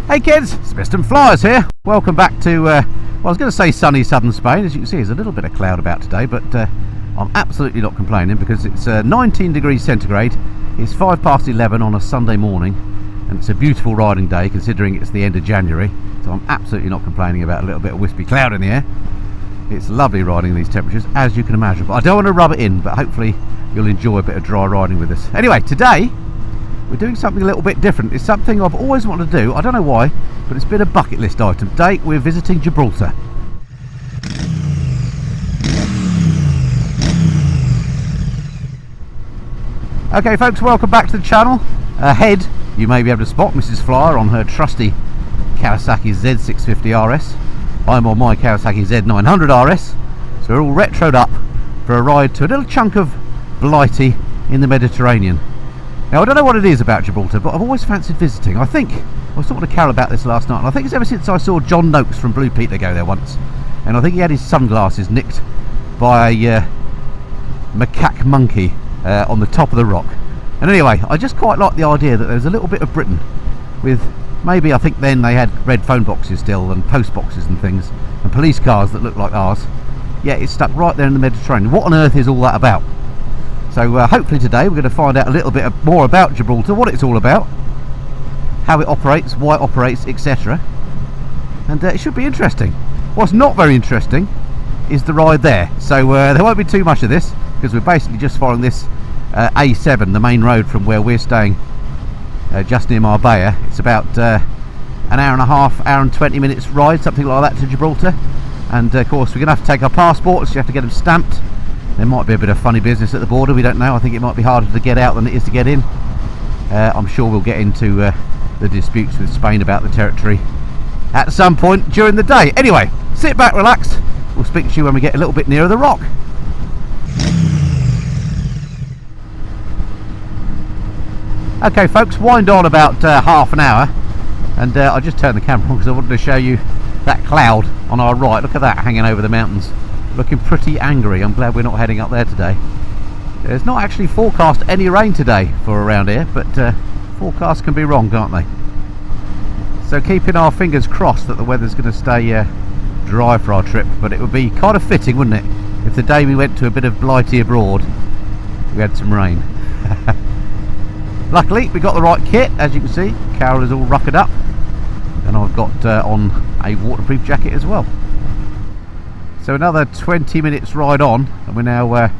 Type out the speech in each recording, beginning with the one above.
Hey kids, it's Mr. Flyers here. Welcome back to, well, I was going to say sunny southern Spain. As you can see, there's a little bit of cloud about today, but I'm absolutely not complaining because it's 19 degrees centigrade. It's 11:05 on a Sunday morning, and it's a beautiful riding day considering it's the end of January. So I'm absolutely not complaining about a little bit of wispy cloud in the air. It's lovely riding these temperatures, as you can imagine, but I don't want to rub it in, but hopefully you'll enjoy a bit of dry riding with us. Anyway, today we're doing something a little bit different. It's something I've always wanted to do. I don't know why, but it's been a bucket list item. Today we're visiting Gibraltar. Okay folks, welcome back to the channel. Ahead you may be able to spot Mrs. Flyer on her trusty Kawasaki Z650 RS. I'm on my Kawasaki Z900 RS. So we're all retroed up for a ride to a little chunk of Blighty in the Mediterranean. Now I don't know what it is about Gibraltar, but I've always fancied visiting. I think, I was talking to Carole about this last night, and I think it's ever since I saw John Noakes from Blue Peter go there once. And I think he had his sunglasses nicked by a macaque monkey on the top of the rock. And anyway, I just quite like the idea that there's a little bit of Britain with maybe, I think then they had red phone boxes still and post boxes and things and police cars that look like ours. Yeah, it's stuck right there in the Mediterranean. What on earth is all that about? So hopefully today we're going to find out a little bit more about Gibraltar, what it's all about, how it operates, why it operates, etc. And it should be interesting. What's not very interesting is the ride there. So there won't be too much of this because we're basically just following this A7, the main road from where we're staying, just near Marbella. It's about an hour and a half, hour and 20 minutes ride, something like that, to Gibraltar. And of course we're going to have to take our passports. You have to get them stamped. There might be a bit of funny business at the border, we don't know. I think it might be harder to get out than it is to get in. I'm sure we'll get into the disputes with Spain about the territory at some point during the day. Anyway, sit back, relax. We'll speak to you when we get a little bit nearer the rock. Okay folks, wind on about half an hour, and I just turned the camera on because I wanted to show you that cloud on our right. Look at that hanging over the mountains. Looking pretty angry. I'm glad we're not heading up there today. There's not actually forecast any rain today for around here, but forecasts can be wrong, can't they? So keeping our fingers crossed that the weather's going to stay dry for our trip, but it would be kind of fitting, wouldn't it, if the day we went to a bit of Blighty abroad we had some rain. Luckily we got the right kit, as you can see. Carole is all ruckered up, and I've got on a waterproof jacket as well. So another 20 minutes ride on, and we're now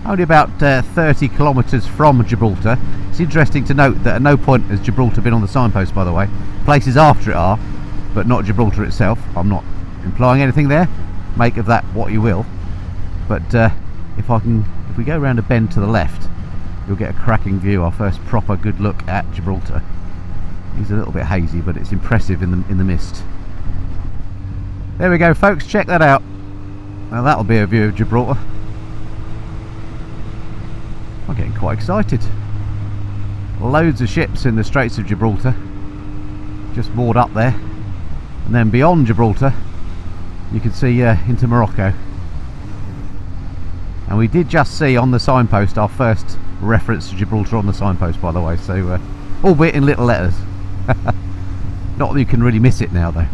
only about 30 kilometres from Gibraltar. It's interesting to note that at no point has Gibraltar been on the signpost, by the way. Places after it are, but not Gibraltar itself. I'm not implying anything there. Make of that what you will. But if we go around a bend to the left, you'll get a cracking view. Our first proper good look at Gibraltar. It's a little bit hazy, but it's impressive in the mist. There we go, folks. Check that out. Now that'll be a view of Gibraltar. I'm getting quite excited. Loads of ships in the Straits of Gibraltar, just moored up there, and then beyond Gibraltar you can see into Morocco. And we did just see on the signpost our first reference to Gibraltar on the signpost, by the way, so albeit in little letters. Not that you can really miss it now though.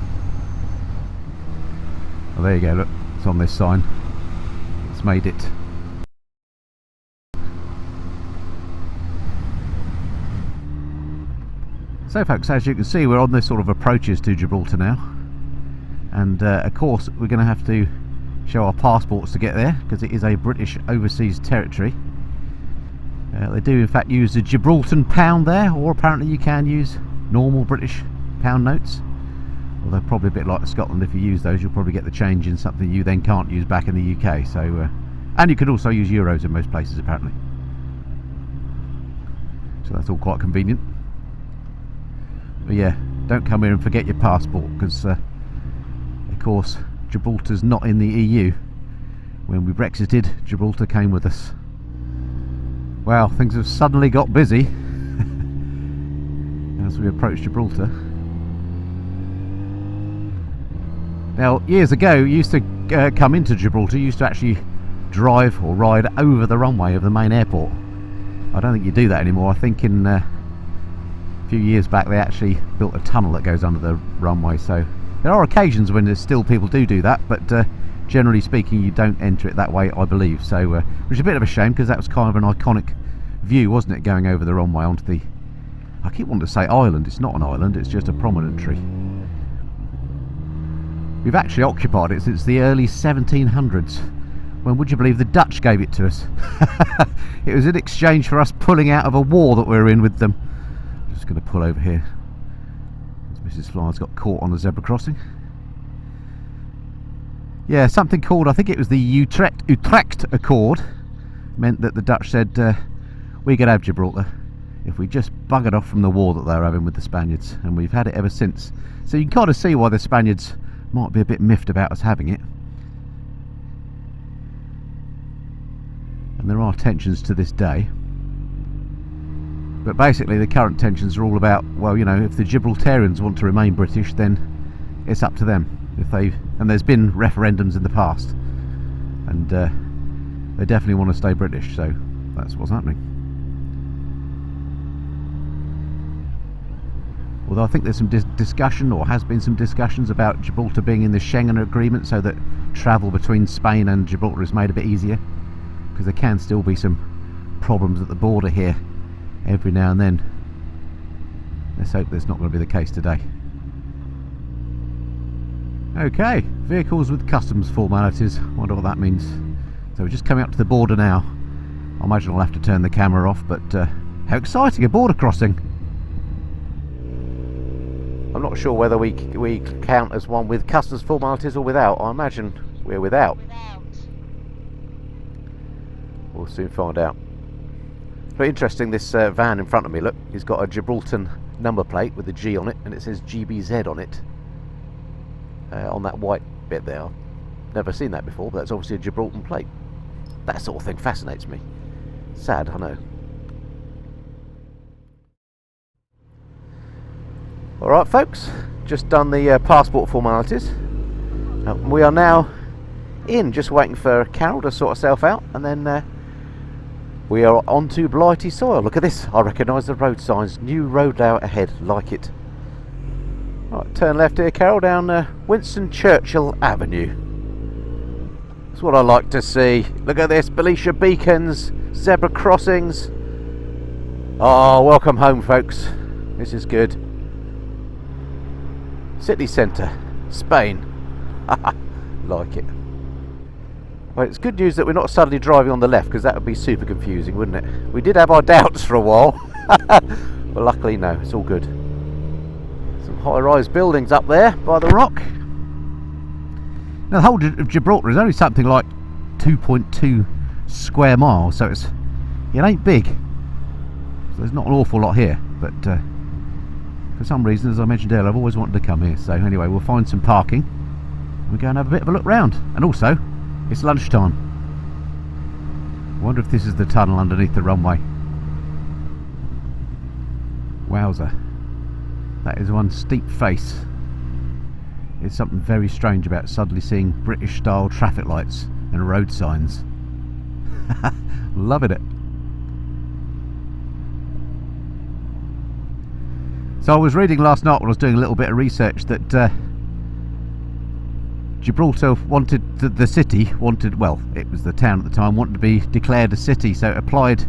Well, there you go, look. It's on this sign. It's made it. So folks, as you can see, we're on this sort of approaches to Gibraltar now, and of course we're going to have to show our passports to get there because it is a British overseas territory. They do in fact use the Gibraltar pound there, or apparently you can use normal British pound notes. Although probably a bit like Scotland, if you use those you'll probably get the change in something you then can't use back in the UK. So, and you could also use euros in most places apparently. So that's all quite convenient. But yeah, don't come here and forget your passport because, of course, Gibraltar's not in the EU. When we Brexited, Gibraltar came with us. Well, things have suddenly got busy as we approach Gibraltar. Now, years ago, you used to come into Gibraltar, you used to actually drive or ride over the runway of the main airport. I don't think you do that anymore. I think in few years back they actually built a tunnel that goes under the runway, so there are occasions when there's still people do that, but generally speaking you don't enter it that way, I believe. So which is a bit of a shame, because that was kind of an iconic view, wasn't it, going over the runway onto the, I keep wanting to say island, it's not an island, it's just a promontory. We've actually occupied it since the early 1700s, when, would you believe, the Dutch gave it to us. It was in exchange for us pulling out of a war that we were in with them. I'm just going to pull over here. Mrs. Fly's got caught on the zebra crossing. Yeah, something called, I think it was the Utrecht Accord, meant that the Dutch said we could have Gibraltar if we just buggered off from the war that they were having with the Spaniards, and we've had it ever since. So you can kind of see why the Spaniards might be a bit miffed about us having it. And there are tensions to this day. But basically the current tensions are all about, well, you know, if the Gibraltarians want to remain British, then it's up to them. And there's been referendums in the past, and they definitely want to stay British, so that's what's happening. Although I think there's some discussion, or has been some discussions, about Gibraltar being in the Schengen agreement, so that travel between Spain and Gibraltar is made a bit easier, because there can still be some problems at the border here every now and then. Let's hope that's not going to be the case today. Okay, vehicles with customs formalities, wonder what that means. So we're just coming up to the border now. I imagine I'll have to turn the camera off, but how exciting, a border crossing. I'm not sure whether we count as one with customs formalities or without. I imagine we're without. We'll soon find out. Very interesting, this van in front of me, look, he's got a Gibraltar number plate with a G on it, and it says GBZ on it. On that white bit there. I've never seen that before, but that's obviously a Gibraltar plate. That sort of thing fascinates me. Sad, I know. Alright folks, just done the passport formalities. We are now in, just waiting for Carole to sort herself out, and then we are onto blighty soil. Look at this, I recognise the road signs. New road layout ahead, like it. Right, turn left here, Carole, down Winston Churchill Avenue. That's what I like to see. Look at this, Belisha beacons, zebra crossings. Oh, welcome home folks. This is good. City centre, Spain. Like it. Well, it's good news that we're not suddenly driving on the left, because that would be super confusing, wouldn't it? We did have our doubts for a while, but luckily no, it's all good. Some high-rise buildings up there by the rock. Now the whole of Gibraltar is only something like 2.2 square miles, so it ain't big. So there's not an awful lot here, but for some reason, as I mentioned earlier, I've always wanted to come here. So anyway, we'll find some parking. We'll go and have a bit of a look round. And also, it's lunchtime. I wonder if this is the tunnel underneath the runway. Wowzer. That is one steep face. There's something very strange about suddenly seeing British style traffic lights and road signs. Loving it. So I was reading last night when I was doing a little bit of research that Gibraltar wanted, the city wanted, well, it was the town at the time, wanted to be declared a city, so it applied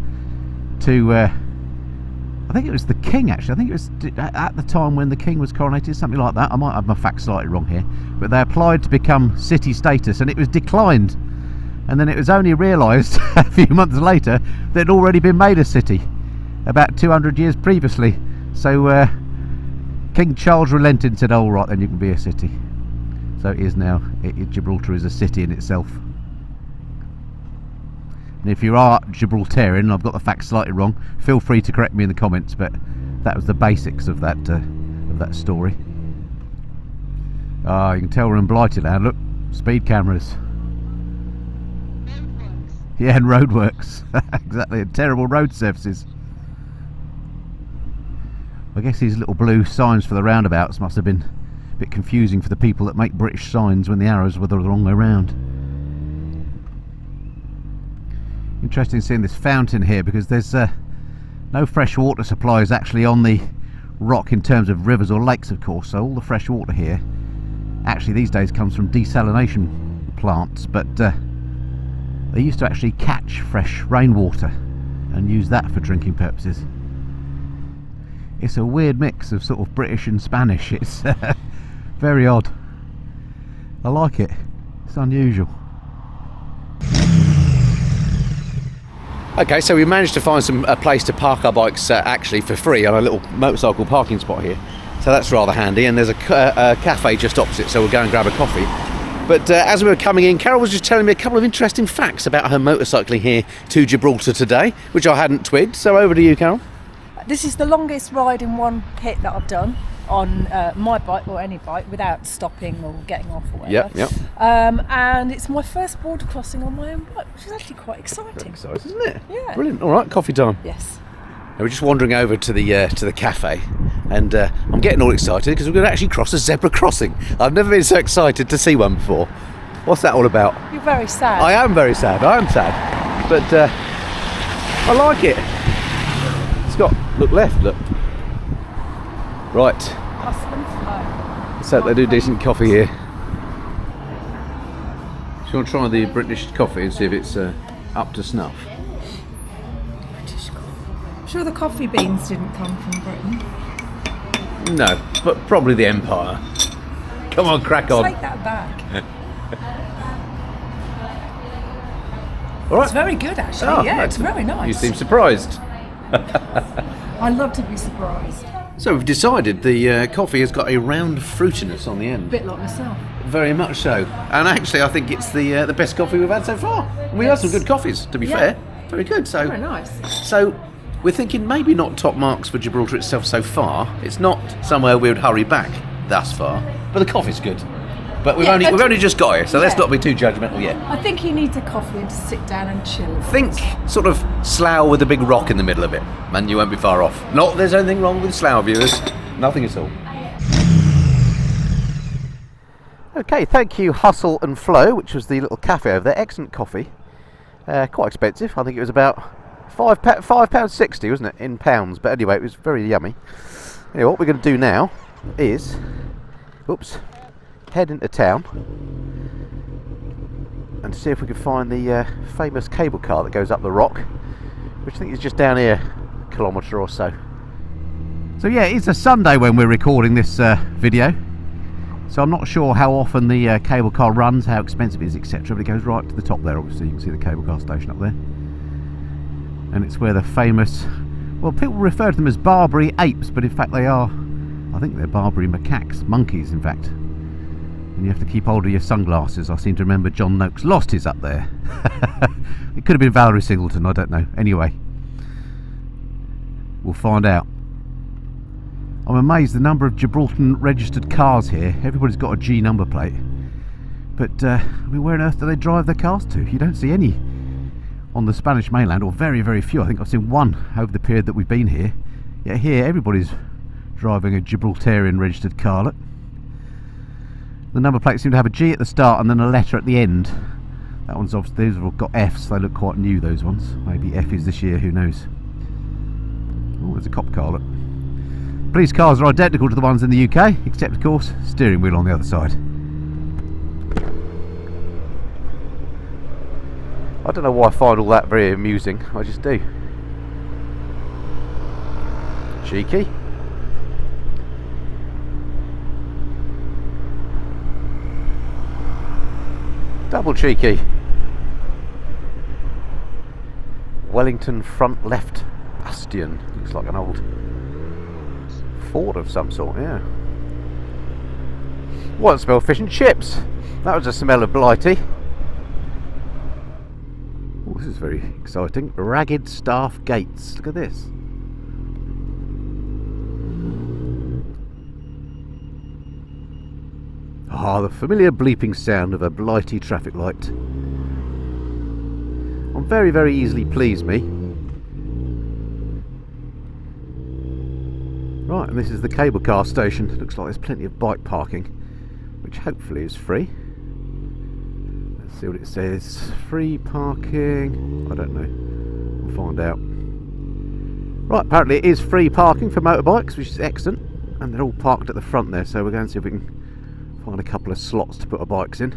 to, I think it was the king actually, I think it was at the time when the king was coronated, something like that. I might have my facts slightly wrong here, but they applied to become city status and it was declined. And then it was only realised a few months later that it had already been made a city, about 200 years previously. So King Charles relented and said, oh right, then you can be a city. So it is now, Gibraltar is a city in itself. And if you are Gibraltarian, I've got the facts slightly wrong, feel free to correct me in the comments, but that was the basics of that story. Ah, you can tell we're in blighted land, look, speed cameras. Roadworks. Yeah, and roadworks. Exactly, and terrible road surfaces. I guess these little blue signs for the roundabouts must have been a bit confusing for the people that make British signs when the arrows were the wrong way round. Interesting seeing this fountain here, because there's no fresh water supplies actually on the rock in terms of rivers or lakes, of course, so all the fresh water here actually these days comes from desalination plants, but they used to actually catch fresh rainwater and use that for drinking purposes. It's a weird mix of sort of British and Spanish. It's very odd. I like it. It's unusual. Okay, so we managed to find a place to park our bikes actually for free on a little motorcycle parking spot here. So that's rather handy, and there's a cafe just opposite, so we'll go and grab a coffee. But as we were coming in, Carole was just telling me a couple of interesting facts about her motorcycling here to Gibraltar today, which I hadn't twigged. So over to you, Carole. This is the longest ride in one hit that I've done on my bike or any bike without stopping or getting off or whatever. Yep. And it's my first border crossing on my own bike, which is actually quite exciting. Exciting, isn't it? Yeah. Brilliant. All right, coffee time. Yes. Now we're just wandering over to the cafe, and I'm getting all excited because we're going to actually cross a zebra crossing. I've never been so excited to see one before. What's that all about? You're very sad. I am very sad. I am sad, but I like it. It's got look left, look right. Let's hope they do decent coffee here. Do you want to try the British coffee and see if it's up to snuff? British coffee. I'm sure the coffee beans didn't come from Britain. No, but probably the Empire. Come on, crack on. Take that back. All right. It's very good, actually. Oh, yeah, it's very nice. You seem surprised. I love to be surprised. So we've decided the coffee has got a round fruitiness on the end. A bit like myself. Very much so. And actually I think it's the best coffee we've had so far. We had some good coffees, to be fair. Very good. So very nice. So we're thinking maybe not top marks for Gibraltar itself so far. It's not somewhere we would hurry back thus far. But the coffee's good. But we've only just got here, so let's not be too judgmental yet. I think he needs a coffee and to sit down and chill. Think sort of Slough with a big rock in the middle of it, and you won't be far off. Not that there's anything wrong with Slough viewers, nothing at all. Okay, thank you Hustle and Flow, which was the little cafe over there. Excellent coffee, quite expensive. I think it was about £5.60, wasn't it, in pounds? But anyway, it was very yummy. Anyway, what we're going to do now is, head into town and see if we can find the famous cable car that goes up the rock, which I think is just down here a kilometre or so. So yeah, it's a Sunday when we're recording this video, so I'm not sure how often the cable car runs, how expensive it is, etc, but it goes right to the top there. Obviously you can see the cable car station up there, and it's where the famous, well, people refer to them as Barbary apes, but in fact they are, I think they're Barbary macaques, monkeys in fact. And you have to keep hold of your sunglasses. I seem to remember John Noakes lost his up there. It could have been Valerie Singleton, I don't know. Anyway, we'll find out. I'm amazed the number of Gibraltar registered cars here. Everybody's got a G number plate. But, I mean, where on earth do they drive their cars to? You don't see any on the Spanish mainland, or very, very few. I think I've seen one over the period that we've been here. Yet here, everybody's driving a Gibraltarian registered car. Look. The number plates seem to have a G at the start and then a letter at the end. That one's obviously, those have all got Fs, they look quite new, those ones. Maybe F is this year, who knows. Oh, there's a cop car, look. Police cars are identical to the ones in the UK, except of course, steering wheel on the other side. I don't know why I find all that very amusing, I just do. Cheeky. Double cheeky. Wellington front left bastion. Looks like an old fort of some sort, yeah. What smell? Fish and chips. That was a smell of blighty. Oh, this is very exciting. Ragged staff gates. Look at this. Ah, the familiar bleeping sound of a blighty traffic light. I'm very, very easily pleased, me. Right, and this is the cable car station. It looks like there's plenty of bike parking, which hopefully is free. Let's see what it says. Free parking. I don't know. We'll find out. Right, apparently it is free parking for motorbikes, which is excellent, and they're all parked at the front there, so we're going to see if we can find a couple of slots to put our bikes in.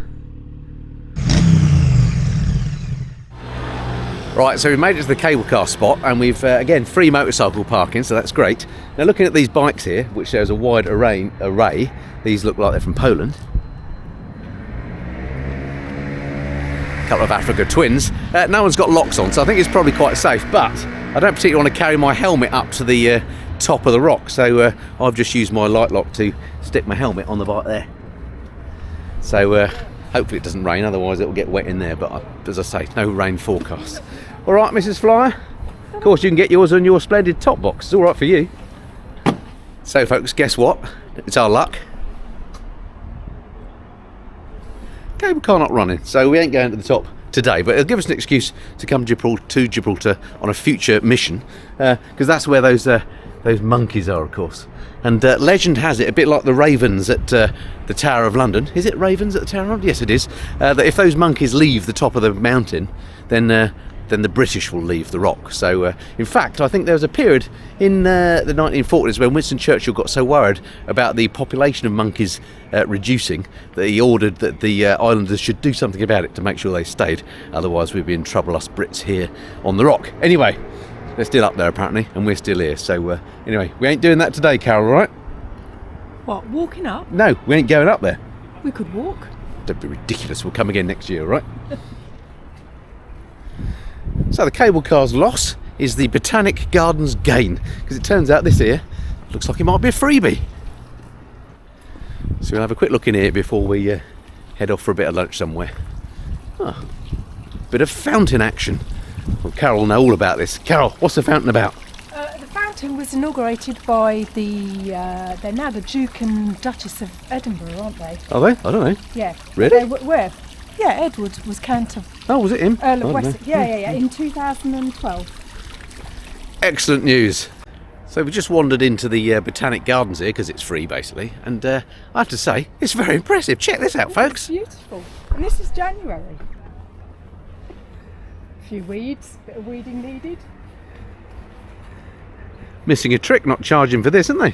Right, so we made it to the cable car spot, and we've again free motorcycle parking, so that's great. Now looking at these bikes here, which there's a wide array, these look like they're from Poland. A couple of Africa twins. No one's got locks on, so I think it's probably quite safe, but I don't particularly want to carry my helmet up to the top of the rock, so I've just used my light lock to stick my helmet on the bike there. So hopefully it doesn't rain, otherwise it'll get wet in there, but as I say, no rain forecast. Alright, Mrs. Flyer, of course you can get yours on your splendid top box, it's alright for you. So folks, guess what? It's our luck. Cable car not running, so we ain't going to the top today, but it'll give us an excuse to come to Gibraltar on a future mission, because that's where those monkeys are, of course. And legend has it, a bit like the ravens at the Tower of London. Is it ravens at the Tower of London? Yes, it is. That if those monkeys leave the top of the mountain, then the British will leave the rock. So, in fact, I think there was a period in the 1940s when Winston Churchill got so worried about the population of monkeys reducing that he ordered that the islanders should do something about it to make sure they stayed. Otherwise, we'd be in trouble, us Brits here on the rock. Anyway, they're still up there apparently, and we're still here. So, anyway, we ain't doing that today, Carol, all right? What, walking up? No, we ain't going up there. We could walk. Don't be ridiculous. We'll come again next year, all right? So the cable car's loss is the Botanic Gardens gain, because it turns out this here looks like it might be a freebie. So we'll have a quick look in here before we head off for a bit of lunch somewhere. Oh, bit of fountain action. Well, Carol will know all about this. Carol, what's the fountain about? The fountain was inaugurated by they're now the Duke and Duchess of Edinburgh, aren't they? Are they? I don't know. Yeah. Really? Where? Yeah, Edward was Count of... Oh, was it him? Earl of Wessex. Yeah, in 2012. Excellent news. So we just wandered into the Botanic Gardens here, because it's free basically, and I have to say, it's very impressive. Check this out, folks. It's beautiful. And this is January. A few weeds, bit of weeding needed. Missing a trick not charging for this, aren't they?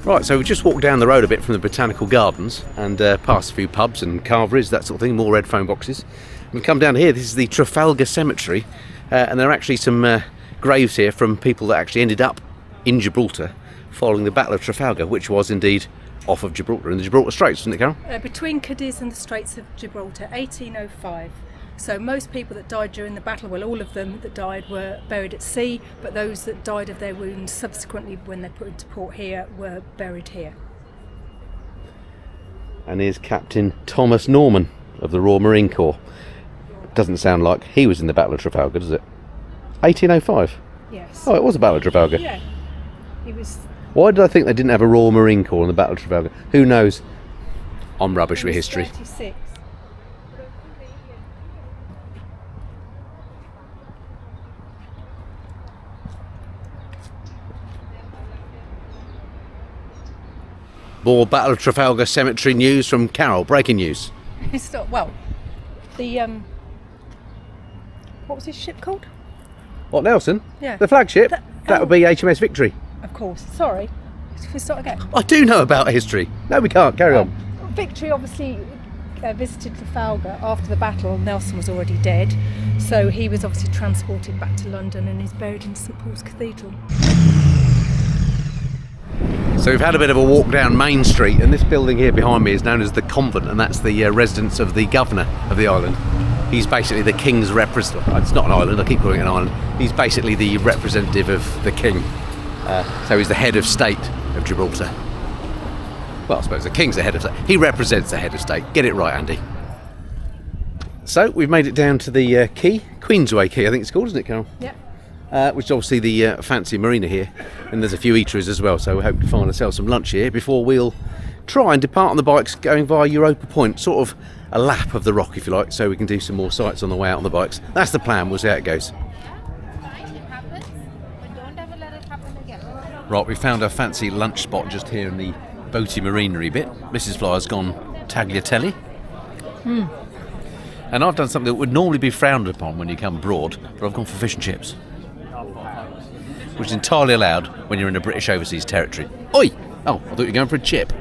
Right, so we just walked down the road a bit from the Botanical Gardens and past a few pubs and carveries, that sort of thing, more red phone boxes. We've come down here, this is the Trafalgar Cemetery, and there are actually some graves here from people that actually ended up in Gibraltar following the Battle of Trafalgar, which was indeed off of Gibraltar, in the Gibraltar Straits, wasn't it, Carol? Between Cadiz and the Straits of Gibraltar, 1805. So most people that died during the battle, well, all of them that died were buried at sea, but those that died of their wounds subsequently when they put into port here were buried here. And here's Captain Thomas Norman of the Royal Marine Corps. Doesn't sound like he was in the Battle of Trafalgar, does it? 1805? Yes. Oh, it was a Battle of Trafalgar. Yeah. He was... Why did I think they didn't have a Royal Marine Corps in the Battle of Trafalgar? Who knows? I'm rubbish with history. 36. More Battle of Trafalgar Cemetery news from Carol. Breaking news. It's not, well, the what was his ship called? What, Nelson? Yeah. The flagship? That would be HMS Victory. Of course. Sorry. Let's start again. I do know about history. No, we can't. Carry on. Victory obviously visited Trafalgar after the battle. Nelson was already dead, so he was obviously transported back to London and is buried in St Paul's Cathedral. So we've had a bit of a walk down Main Street, and this building here behind me is known as the Convent, and that's the residence of the governor of the island. He's basically the king's representative. It's not an island, I keep calling it an island. He's basically the representative of the king. So he's the head of state of Gibraltar. Well, I suppose the King's the head of state. He represents the head of state. Get it right, Andy. So we've made it down to the quay, Queensway Quay, I think it's called, isn't it, Carole? Yeah. Which is obviously the fancy marina here, and there's a few eateries as well. So we hope to find ourselves some lunch here before we'll try and depart on the bikes, going via Europa Point, sort of a lap of the rock, if you like, so we can do some more sights on the way out on the bikes. That's the plan. We'll see how it goes. Right, we found our fancy lunch spot just here in the boaty marinery bit. Mrs. Flyer's gone tagliatelle. And I've done something that would normally be frowned upon when you come abroad, but I've gone for fish and chips, which is entirely allowed when you're in a British overseas territory. Oi! Oh, I thought you were going for a chip.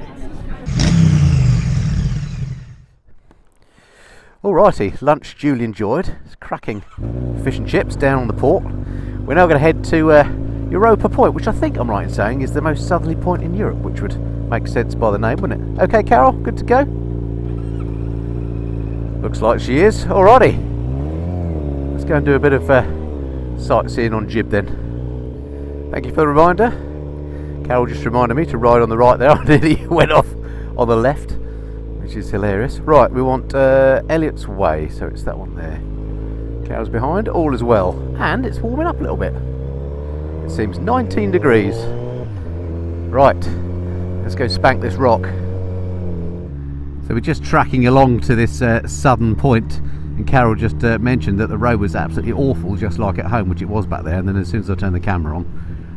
Alrighty, lunch duly enjoyed. It's cracking fish and chips down on the port. We're now going to head to Europa Point, which I think I'm right in saying is the most southerly point in Europe, which would make sense by the name, wouldn't it? Okay, Carole, good to go? Looks like she is. Alrighty, let's go and do a bit of sightseeing on Gib then. Thank you for the reminder. Carole just reminded me to ride on the right there. I nearly went off on the left, which is hilarious. Right, we want Elliot's Way, so it's that one there. Carole's behind, all is well, and it's warming up a little bit. It seems 19 degrees. Right, let's go spank this rock. So we're just tracking along to this southern point, and Carole just mentioned that the road was absolutely awful, just like at home, which it was back there, and then as soon as I turned the camera on,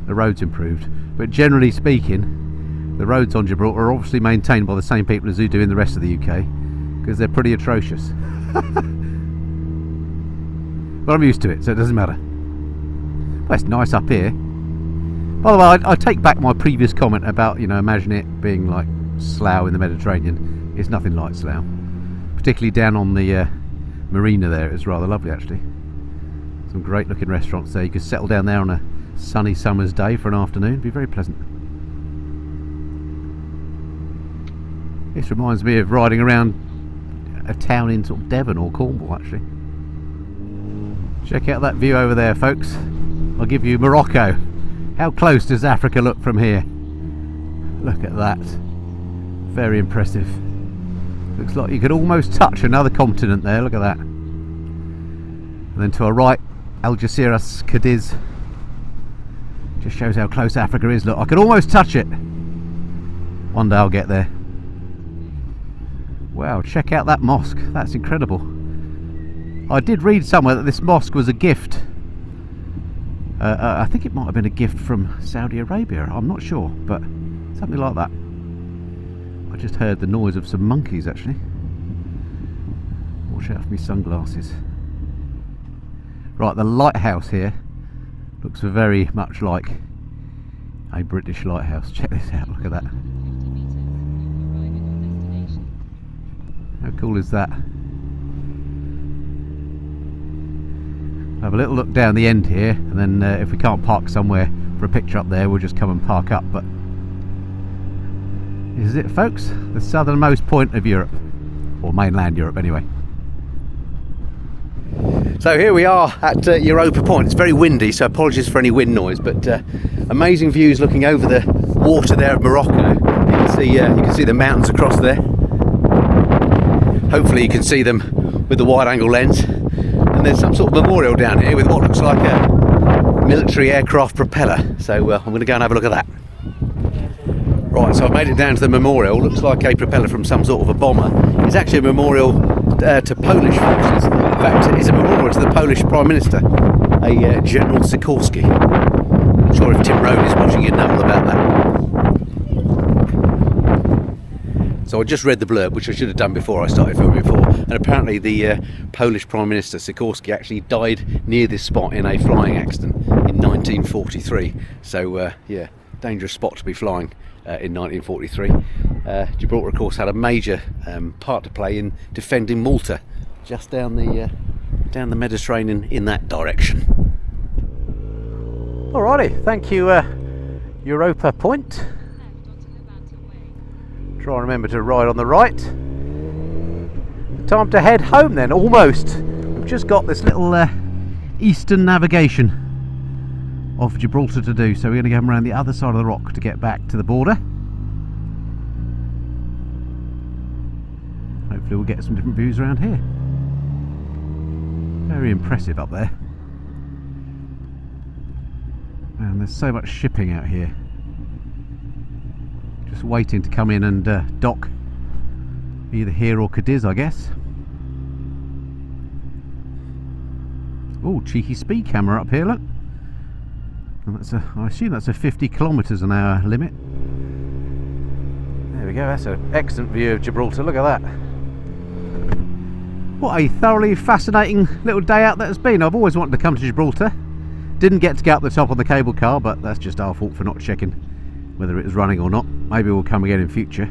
the road's improved. But generally speaking, the roads on Gibraltar are obviously maintained by the same people as who do in the rest of the UK, because they're pretty atrocious. But I'm used to it, so it doesn't matter. Well, it's nice up here. By the way, I take back my previous comment about, you know, imagine it being like Slough in the Mediterranean. It's nothing like Slough. Particularly down on the marina there, it's rather lovely actually. Some great looking restaurants there. You could settle down there on a sunny summer's day for an afternoon. It'd be very pleasant. This reminds me of riding around a town in sort of Devon or Cornwall actually. Check out that view over there, folks. I'll give you Morocco. How close does Africa look from here? Look at that. Very impressive. Looks like you could almost touch another continent there. Look at that. And then to our right, Algeciras, Cadiz. Just shows how close Africa is. Look, I could almost touch it. One day I'll get there. Wow, check out that mosque. That's incredible. I did read somewhere that this mosque was a gift. I think it might have been a gift from Saudi Arabia. I'm not sure, but something like that. I just heard the noise of some monkeys actually. Watch out for me sunglasses. Right, the lighthouse here looks very much like a British lighthouse. Check this out, look at that. How cool is that? Have a little look down the end here, and then if we can't park somewhere for a picture up there, we'll just come and park up. But this is it, folks, the southernmost point of Europe, or mainland Europe anyway. So here we are at Europa Point. It's very windy, so apologies for any wind noise, but amazing views looking over the water there of Morocco. You can see the mountains across there. Hopefully you can see them with the wide angle lens. And there's some sort of memorial down here with what looks like a military aircraft propeller. So I'm going to go and have a look at that. Right, so I've made it down to the memorial. Looks like a propeller from some sort of a bomber. It's actually a memorial to Polish forces. In fact, it's a memorial to the Polish Prime Minister, a General Sikorski. I'm sure if Tim Rohn is watching, you'd know all about that. So I just read the blurb, which I should have done before I started filming before, and apparently the Polish Prime Minister Sikorski actually died near this spot in a flying accident in 1943. So yeah, dangerous spot to be flying in 1943. Gibraltar, of course, had a major part to play in defending Malta, just down the Mediterranean in that direction. Alrighty, thank you, Europa Point. Try and remember to ride on the right. Time to head home then, almost. We've just got this little eastern navigation of Gibraltar to do, so we're going to go around the other side of the rock to get back to the border. hopefully we'll get some different views around here. Very impressive up there. And there's so much shipping out here. Just waiting to come in and dock either here or Cadiz, I guess. Oh, cheeky speed camera up here, look. And that's I assume that's a 50 kilometres an hour limit. There we go, that's an excellent view of Gibraltar, look at that. What a thoroughly fascinating little day out that has been. I've always wanted to come to Gibraltar. Didn't get to go up the top on the cable car, but that's just our fault for not checking whether it was running or not. Maybe we'll come again in future.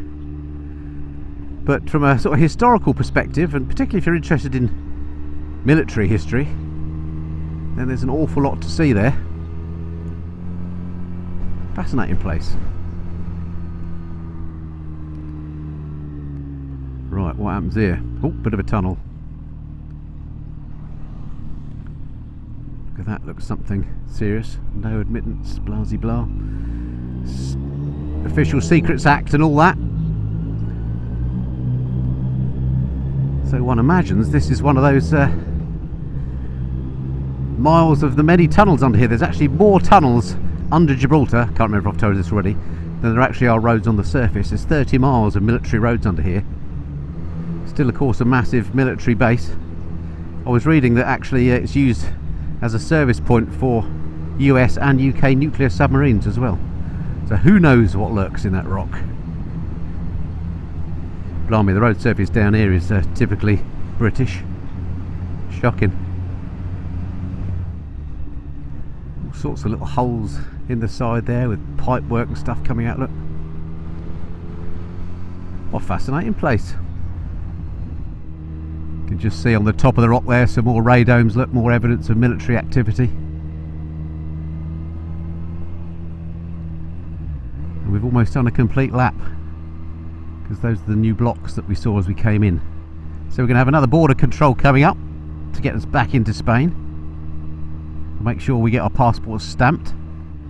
But from a sort of historical perspective, and particularly if you're interested in military history, then there's an awful lot to see there. Fascinating place. Right, what happens here? Oh, bit of a tunnel. Look at that, looks something serious. No admittance, blah blah blah. Official Secrets Act and all that. So one imagines this is one of those miles of the many tunnels under here. There's actually more tunnels under Gibraltar, can't remember if I've told you this already, than there actually are roads on the surface. There's 30 miles of military roads under here. Still, of course, a massive military base. I was reading that actually it's used as a service point for US and UK nuclear submarines as well. So who knows what lurks in that rock. Blimey, the road surface down here is typically British. Shocking. All sorts of little holes in the side there with pipe work and stuff coming out, look. What a fascinating place. You can just see on the top of the rock there some more radomes, look, more evidence of military activity. And we've almost done a complete lap, because those are the new blocks that we saw as we came in. So we're going to have another border control coming up to get us back into Spain. We'll make sure we get our passports stamped.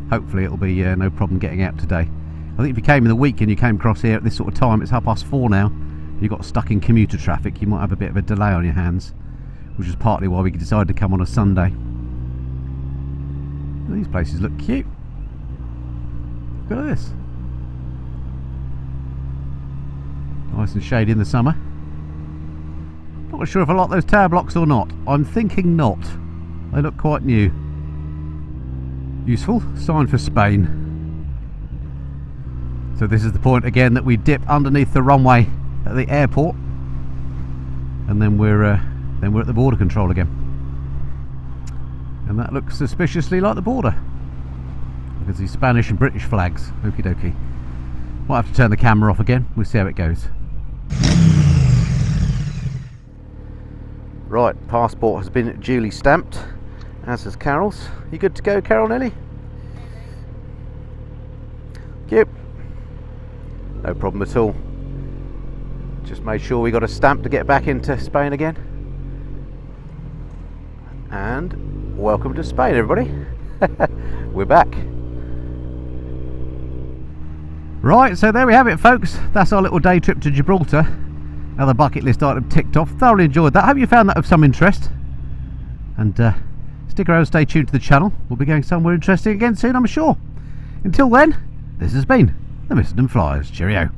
Hopefully it'll be no problem getting out today. I think if you came in the week and you came across here at this sort of time, it's 4:30 now, you got stuck in commuter traffic, you might have a bit of a delay on your hands, which is partly why we decided to come on a Sunday. These places look cute. Look at this. Nice and shady in the summer. Not sure if I like those tower blocks or not. I'm thinking not. They look quite new. Useful. Sign for Spain. So this is the point again that we dip underneath the runway at the airport, and then we're at the border control again. And that looks suspiciously like the border. Look at these Spanish and British flags. Okie dokie. Might have to turn the camera off again. We'll see how it goes. Right, passport has been duly stamped, as has Carole's. You good to go, Carole, Nelly? Yep. No problem at all. Just made sure we got a stamp to get back into Spain again. And welcome to Spain, everybody. We're back. Right, so there we have it, folks. That's our little day trip to Gibraltar. Another bucket list item ticked off. Thoroughly enjoyed that. Hope you found that of some interest. And stick around, stay tuned to the channel. We'll be going somewhere interesting again soon, I'm sure. Until then, this has been the Mr. Flyers. Cheerio.